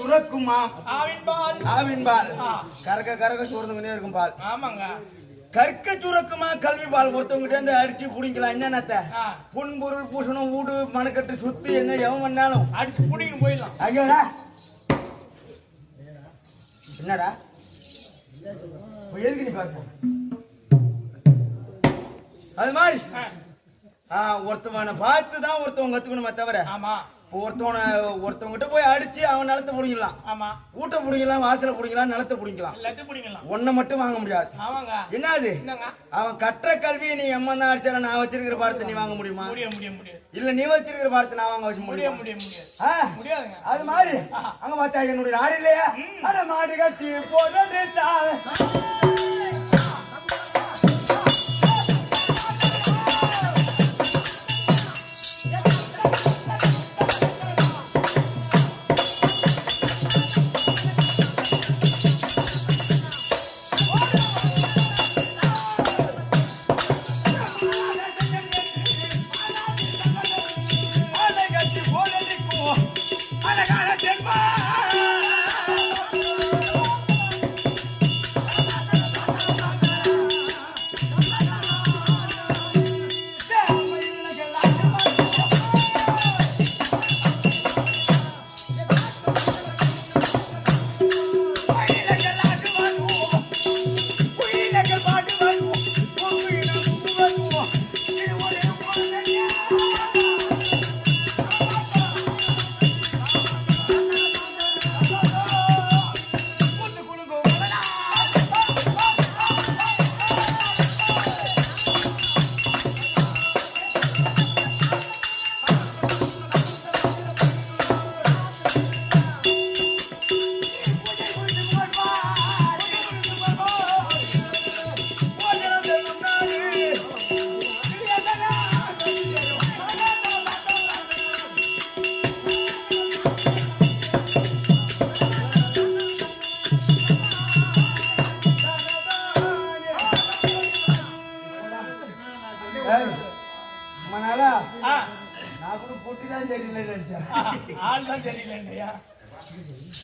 சுரக்குமா ஆவின் பால் கறக்க கறக்க சுரந்துக்கிட்டே இருக்கும் பால். ஆமாங்க. கற்க சுரக்குமா கல்வி பால் ஒருத்தவங்கிட்ட இருந்து அடிச்சு குடிக்கலாம். என்னென்னத்த புன்பொருள் பூசணும் வீடு மனக்கட்டு சுத்தி என்ன எவன் பண்ணாலும் அடிச்சு குடிக்கணும் போயிடலாம். ஐயோடா என்னடா எதுக்கு நீ பாக்க அது மாதிரி ஒருத்தவனை பார்த்து தான் ஒருத்தவங்க கத்துக்கணுமே தவிர ஒருத்தவங்கிட்ட போய் அடிச்சு அவன் நிலத்தை பிடிக்கலாம். ஊட்ட பிடிக்கலாம், வாசல பிடிக்கலாம், நிலத்தை பிடிக்கலாம். ஒன்ன மட்டும் வாங்க முடியாது. என்னது அவன் கற்ற கல்வியை நீ எம்ம தான் அடிச்சாலும் நான் வச்சிருக்கிற பாடத்தை நீ வாங்க முடியுமா? இல்ல நீ வச்சிருக்கிற பாடத்தை நான் வாங்க வச்சு முடியும். அது மாதிரி அங்க பார்த்தா என்னுடைய நாடு இல்லையா அத மாடு கட்டி போட்டு நான் கூட பொட்டிதான் தெரியல ஆள் தான் தெரியல.